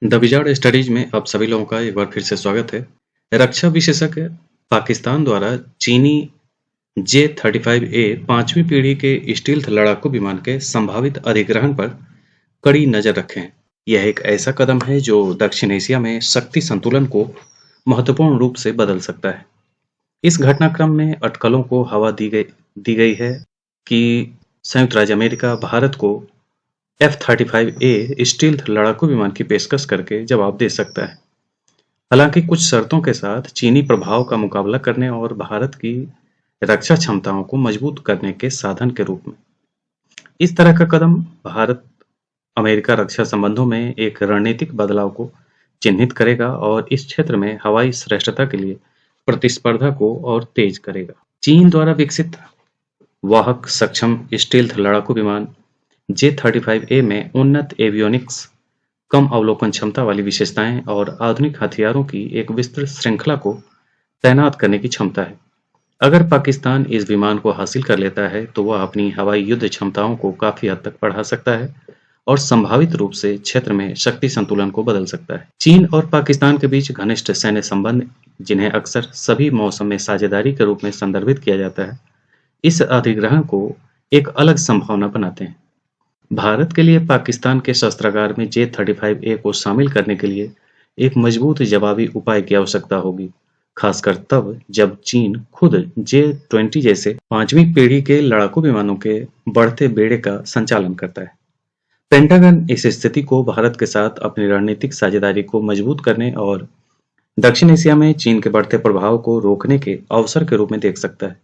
The wizard studies में आप सभी लोगों का एक बार फिर से स्वागत है। रक्षा विशेषज्ञ पाकिस्तान द्वारा चीनी J-35A पांचवी पीढ़ी के स्टील्थ लड़ाकू विमान के संभावित अधिग्रहण पर कड़ी नजर रखे हैं। यह एक ऐसा कदम है जो दक्षिण एशिया में शक्ति संतुलन को महत्वपूर्ण रूप से बदल सकता है। इस घटनाक्रम में अटकलों को हवा दी गई है कि संयुक्त राज्य अमेरिका भारत को F-35A स्टील्थ लड़ाकू विमान की पेशकश करके जवाब दे सकता है। हालांकि कुछ शर्तों के साथ चीनी प्रभाव का मुकाबला करने और भारत की रक्षा क्षमताओं को मजबूत करने के साधन के रूप में। इस तरह का कदम भारत अमेरिका रक्षा संबंधों में एक रणनीतिक बदलाव को चिन्हित करेगा और इस क्षेत्र में हवाई श्रेष्ठता के लिए प्रतिस्पर्धा को और तेज करेगा। चीन द्वारा विकसित वाहक सक्षम स्टील्थ लड़ाकू विमान J-35A में उन्नत एवियोनिक्स, कम अवलोकन क्षमता वाली विशेषताएं और आधुनिक हथियारों की एक विस्तृत श्रृंखला को तैनात करने की क्षमता है। अगर पाकिस्तान इस विमान को हासिल कर लेता है तो वह अपनी हवाई युद्ध क्षमताओं को काफी हद तक बढ़ा सकता है और संभावित रूप से क्षेत्र में शक्ति संतुलन को बदल सकता है। चीन और पाकिस्तान के बीच घनिष्ठ सैन्य संबंध, जिन्हें अक्सर सभी मौसम में साझेदारी के रूप में संदर्भित किया जाता है, इस अधिग्रहण को एक अलग संभावना बनाते हैं। भारत के लिए पाकिस्तान के शस्त्रागार में J-35A को शामिल करने के लिए एक मजबूत जवाबी उपाय की आवश्यकता होगी, खासकर तब जब चीन खुद J-20 जैसे पांचवी पीढ़ी के लड़ाकू विमानों के बढ़ते बेड़े का संचालन करता है। पेंटागन इस स्थिति को भारत के साथ अपनी रणनीतिक साझेदारी को मजबूत करने और दक्षिण एशिया में चीन के बढ़ते प्रभाव को रोकने के अवसर के रूप में देख सकता है।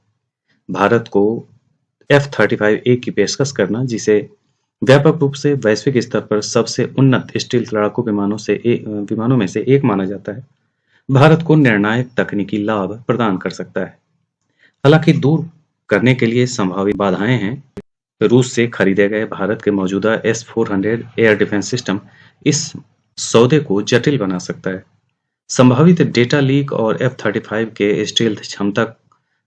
भारत को F-35A की पेशकश करना, जिसे व्यापक रूप से वैश्विक स्तर पर सबसे उन्नत स्टील्थ लड़ाकू विमानों में से एक माना जाता है, भारत को निर्णायक तकनीकी लाभ प्रदान कर सकता है। हालांकि दूर करने के लिए संभावित बाधाएं हैं। रूस से खरीदे गए भारत के मौजूदा S-400 एयर डिफेंस सिस्टम इस सौदे को जटिल बना सकता है। संभावित डेटा लीक और F-35 के स्टील्थ क्षमता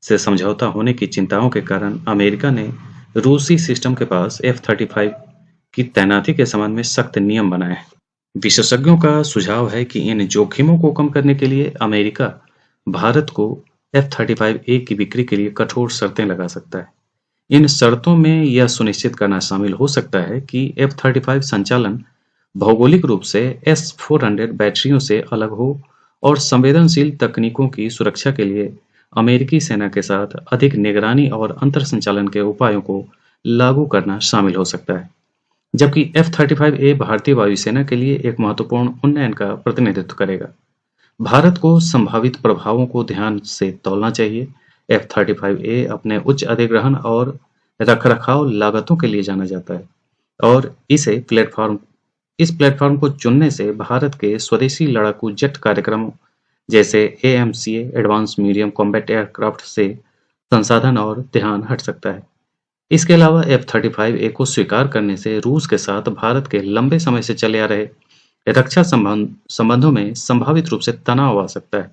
से समझौता होने की चिंताओं के कारण अमेरिका ने रूसी सिस्टम के पास F-35 की तैनाती के संबंध में सख्त नियम बनाए हैं। विशेषज्ञों का सुझाव है कि इन जोखिमों को कम करने के लिए अमेरिका भारत को F-35A की बिक्री के लिए कठोर शर्तें लगा सकता है। इन शर्तों में यह सुनिश्चित करना शामिल हो सकता है कि F-35 संचालन भौगोलिक रूप से S-400 बैटरियों से अलग हो और संवेदनशील तकनीकों की सुरक्षा के लिए अमेरिकी सेना के साथ अधिक निगरानी और अंतर संचालन के उपायों को लागू करना शामिल हो सकता है। जबकि F-35A भारतीय वायुसेना के लिए एक महत्वपूर्ण उन्नयन का प्रतिनिधित्व करेगा। भारत को संभावित प्रभावों को ध्यान से तौलना चाहिए। F-35A अपने उच्च अधिग्रहण और रखरखाव लागतों के लिए जाना जाता है और इस प्लेटफॉर्म को चुनने से भारत के स्वदेशी लड़ाकू जेट कार्यक्रमों जैसे AMCA advance medium combat aircraft से संसाधन और ध्यान हट सकता है। इसके अलावा F-35A को स्वीकार करने से रूस के साथ भारत के लंबे समय से चले आ रहे रक्षा संबंधों में संभावित रूप से तनाव आ सकता है।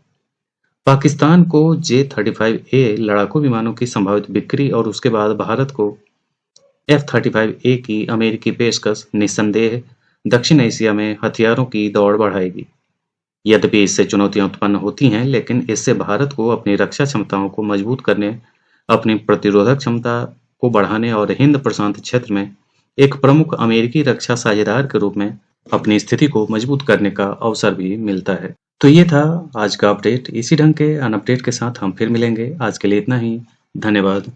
पाकिस्तान को J-35A लड़ाकू विमानों की संभावित बिक्री और उसके बाद भारत को F-35A की अमेरिकी पेशकश निस्संदेह दक्षिण एशिया में हथियारों की दौड़ बढ़ाएगी। यद्यपि इससे चुनौतियां उत्पन्न होती हैं, लेकिन इससे भारत को अपनी रक्षा क्षमताओं को मजबूत करने, अपनी प्रतिरोधक क्षमता को बढ़ाने और हिंद प्रशांत क्षेत्र में एक प्रमुख अमेरिकी रक्षा साझेदार के रूप में अपनी स्थिति को मजबूत करने का अवसर भी मिलता है। तो ये था आज का अपडेट। इसी ढंग के अन अपडेट के साथ हम फिर मिलेंगे। आज के लिए इतना ही। धन्यवाद।